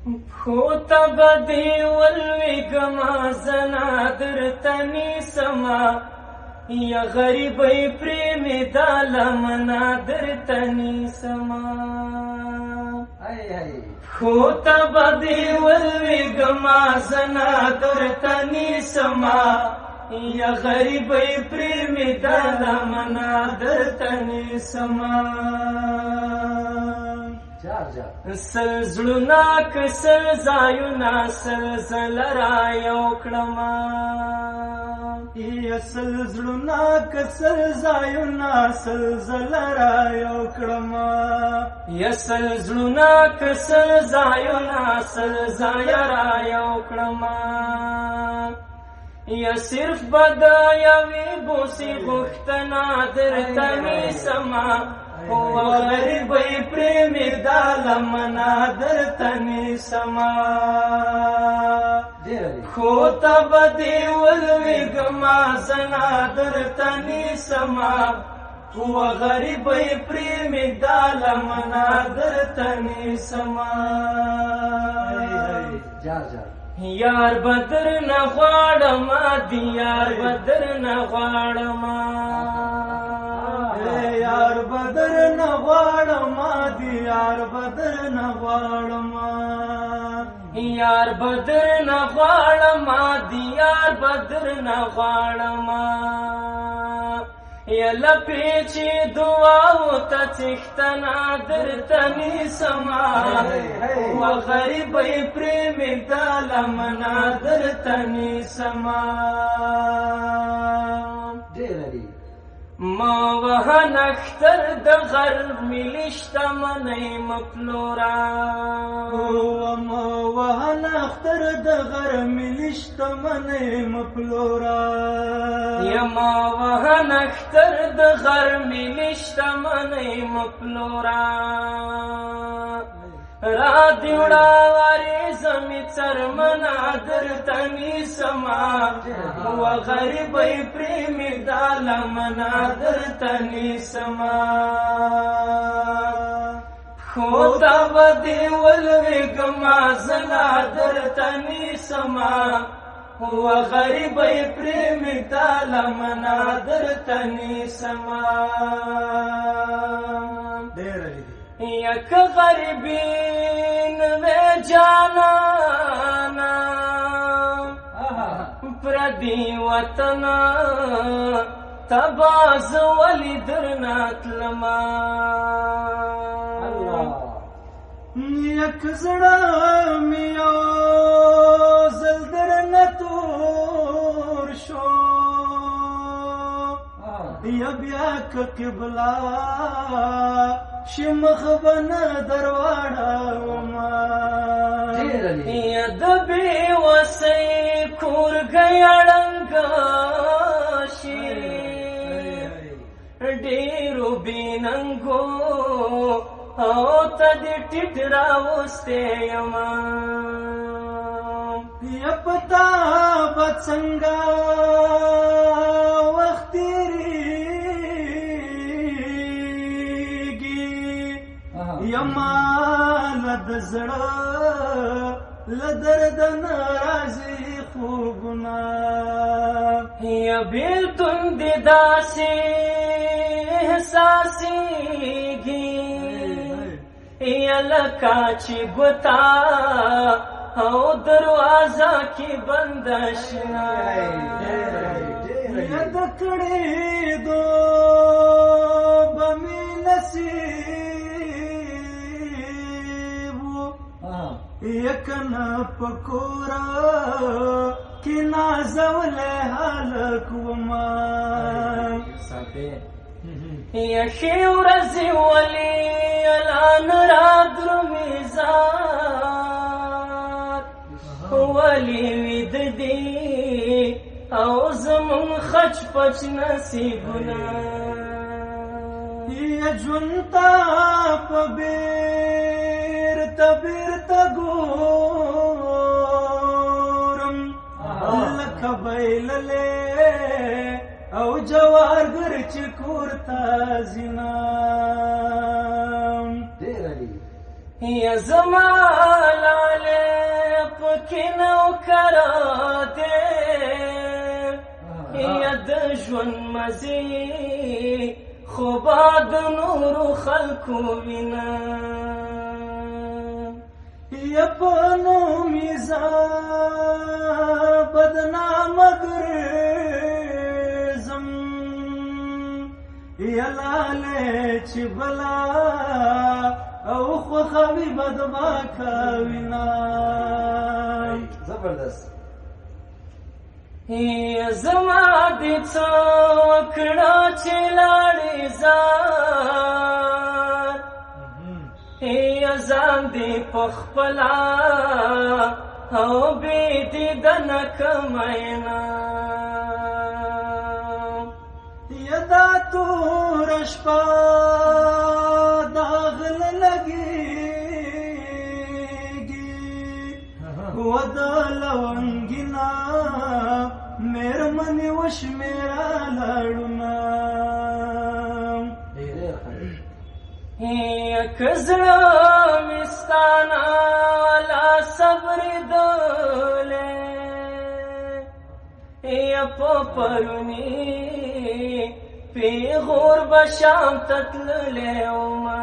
پښو به دې ولوېږمه زنا درته نیسمه یا غریبۍ پرې مې دا لمنه درته نیسمه پښو به دې ولوېږمه زنا درته نیسمه یا غریبۍ پرې مې دا لمنه درته نیسمه سل زړونه که سل ځایونه سل ځله رایو کړمه یا سل زړونه که سل ځایونه سل ځله رایو کړمه یا سل زړونه که سل ځایونه سل ځایه رایو کړمه یا صرف به د یوې بوسې غوښتنه درته نیسمه غریبۍ پرې مې دا لمنه درته نیسمه خو ته به دې ولوېږمه زنا درته نیسمه غریبۍ پرې مې دا لمنه درته نیسمه یار به درنه غواړمه دیار به درنه غواړمه یار بدر نه غواړم دیار بدر نه غواړم یار بدر نه غواړم دیار بدر نه غواړم یله پیچې دعاو ته څښتنه درته نیسمه غریبۍ پرې مې دا لمنه درته نیسمه ما وهن اختر د غر ملي شتمنۍ مپلورا ما وهن اختر د غر ملي شتمنۍ مپلورا یا ما وهن اختر د غر ملي شتمنۍ مپلورا را دیوڑا واری زمی چرمنا درته نیسمه غریبۍ پرې مې دا لمنه درته نیسمه پښو ته به دې ولوېږمه زنا درته نیسمه غریبۍ پرې مې دا لمنه درته نیسمه یک غریبین وی جانانا پردی وطنا تباز ولی درنا تلما یک زړه مې یو ځل درنه تور شو یا بیا که قبله شي مخ به نه درواړومه یا د بېوسۍ کورګۍ ړنګه شي ډېرو بېننګو او ته دې ټیټ راوستی یمه یا پتا به څنګه وخت یما لد زړه لدرد ناراضي خوبونه یا بیلتون دی داسې احساسېږي یا لکه چې ګوتا او دروازه کې بنده شنه یا د کړېدو به مې نصیب یکنه پکورا کی نازوله هلک وما یا ښې ورځې ولې الان را درومي ذات ولې ویده دي او زمون خچ پچ نصیبونه یا ژوند ته په بیرته ګورم لکه بیللې او جوارګر چې کور ته ځینم یا زما لاله یا د ژوند مزې خو با د نورو خلکو وینا یا په نوم یې ځان بدنامه ګرځم یا لالې چې بلا او خوښوي بد ما کوينا زبردست زما دې څه وکړه چې لاړې ځان ځان دې په خپله او بې دیدنه کمینا یا دا توره شپه دا غله لګېږي و د لونګینا مېرمنې وشمېره لاړونه که زړه مې ستا نه لا صبرېدلی یا په پروني پیغور به شام ته تللی ومه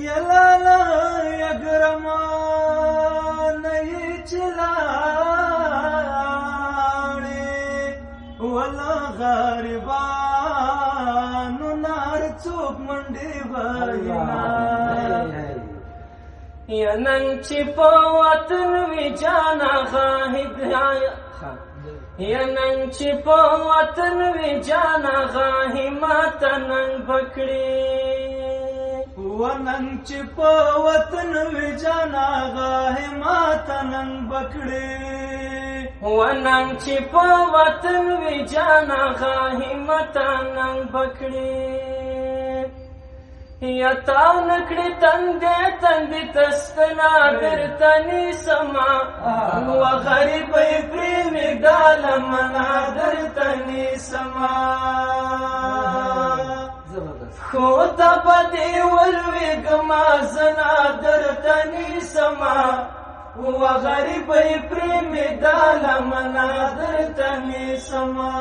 یا لالا یا ګرمانه یې چې لاړې ولا غریبانو نار څوک منډې وینا یا نن چې په وطن وي جان آغا هدایت یا نن چې په وطن وي جان آغا همت نن پکړې ونن چې په وطن وي جان آغا همت نن پکړې ونن چې په وطن وي جان آغا همت نن پکړې یا تا نکړې تندې تندې تستنا درته نیسما و غریبۍ پرې مې ډالم نه درته نیسما خو ته به دې ولوېږما زه نه درته نیسما و غریبۍ پرې مې ډالم نه درته نیسما